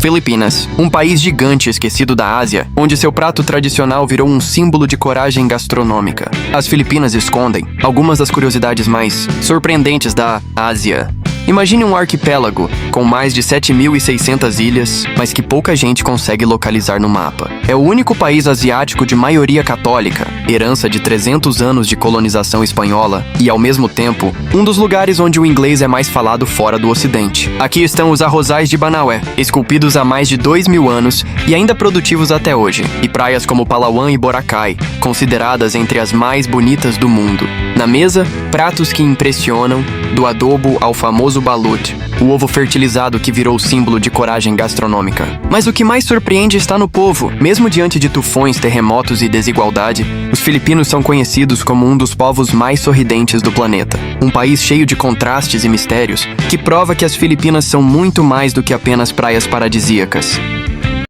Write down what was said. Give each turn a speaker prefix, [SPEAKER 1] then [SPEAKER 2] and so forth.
[SPEAKER 1] Filipinas, um país gigante esquecido da Ásia, onde seu prato tradicional virou um símbolo de coragem gastronômica. As Filipinas escondem algumas das curiosidades mais surpreendentes da Ásia. Imagine um arquipélago com mais de 7.600 ilhas, mas que pouca gente consegue localizar no mapa. É o único país asiático de maioria católica, herança de 300 anos de colonização espanhola e, ao mesmo tempo, um dos lugares onde o inglês é mais falado fora do Ocidente. Aqui estão os arrozais de Banaué, esculpidos há mais de 2.000 anos e ainda produtivos até hoje, e praias como Palawan e Boracay, consideradas entre as mais bonitas do mundo. Na mesa, pratos que impressionam, do adobo ao famoso balut, o ovo fertilizado que virou símbolo de coragem gastronômica. Mas o que mais surpreende está no povo. Mesmo diante de tufões, terremotos e desigualdade, os filipinos são conhecidos como um dos povos mais sorridentes do planeta. Um país cheio de contrastes e mistérios, que prova que as Filipinas são muito mais do que apenas praias paradisíacas.